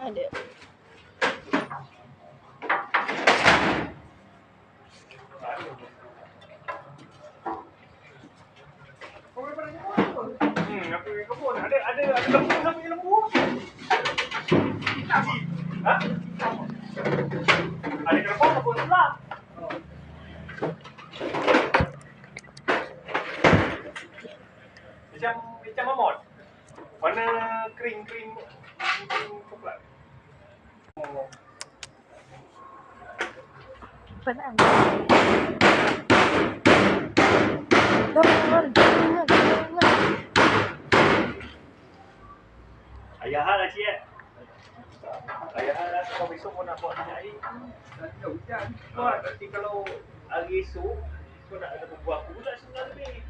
ada. Apa yang kebun? Ada lembu, siapa yang lembu? Ha? Ada kerbau kebun sebelah. Macam mamut. Warna kering coklat. Oh. Penat. Ayah hal lah cik. Ayah hal lah sebab besok pun nak buat minyak air. Hujan. Nanti kalau hari esok kau nak ada buah aku pula 9 lebih.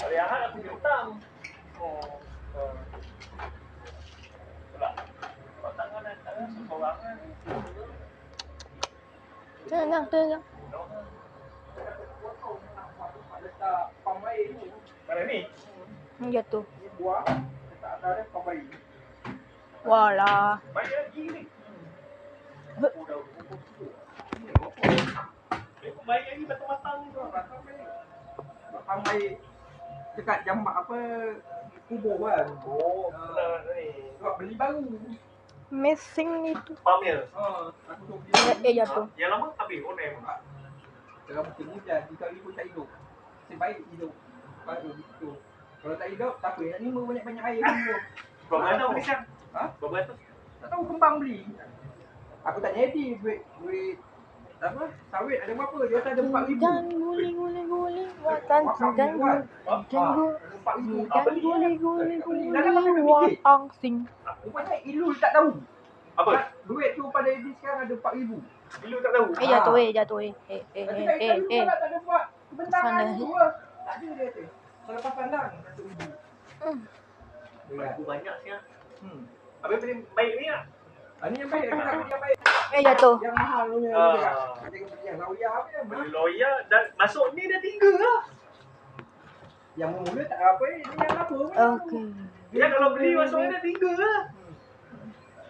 Ayah hal aku punya hutang. Oh. Pula. Kau tangan seorang. Tenang. Mana ni? Jatuh. Buah. Tak ada pambai. Walah. Baik lagi ni. Baik lagi matang-matang ni tu. Pambai dekat jambak apa kubur kan. Oh, benar ni. Kau beli baru. Missing itu. Pamil. Aku tu beli. Jatuh. Yang lama habis onem. Dalam musim hujan, jika ibu tak hidup. Sebaik hidup. Baru gitu. Kalau tak hidup, tak apa. Nak lima banyak-banyak air semua. Berapa ratus ni Syam? Ha? Berapa ratus? Tak tahu kembang beli. Aku tak jadi duit apa? Sawit ada berapa? Dia kata ada 4,000. Hujan guling. Watan hujan guling. Watang sing. Rupanya Ilul tak tahu. Apa? Duit tu pada Edi sekarang ada 4,000. Ilu tak tahu. Jatuh. Tak ada buat kebentangan Sana. tu. Tak ada dia kata. Selepas pandang 1,000. Aku banyak Syam. Apa yang baik ni ah? Ini yang baik, aku nak beli yang baik. Jatuh. Yang mahal punya juga. Ada yang lawyer apa yang Beli lawyer dan masuk ni dah 3 lah. yang mula tak apa ni yang apa pun. Okey. Ya kalau beli masuk ni dah 3 lah.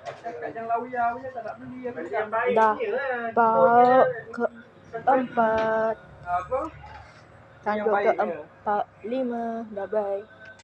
Cakap yang lawyer punya tak nak beli aku Beli cakap. yang baik Dah. ni lah. Bawa keempat. Apa? Tanduk Yang baik keempat. 5. Bye-bye.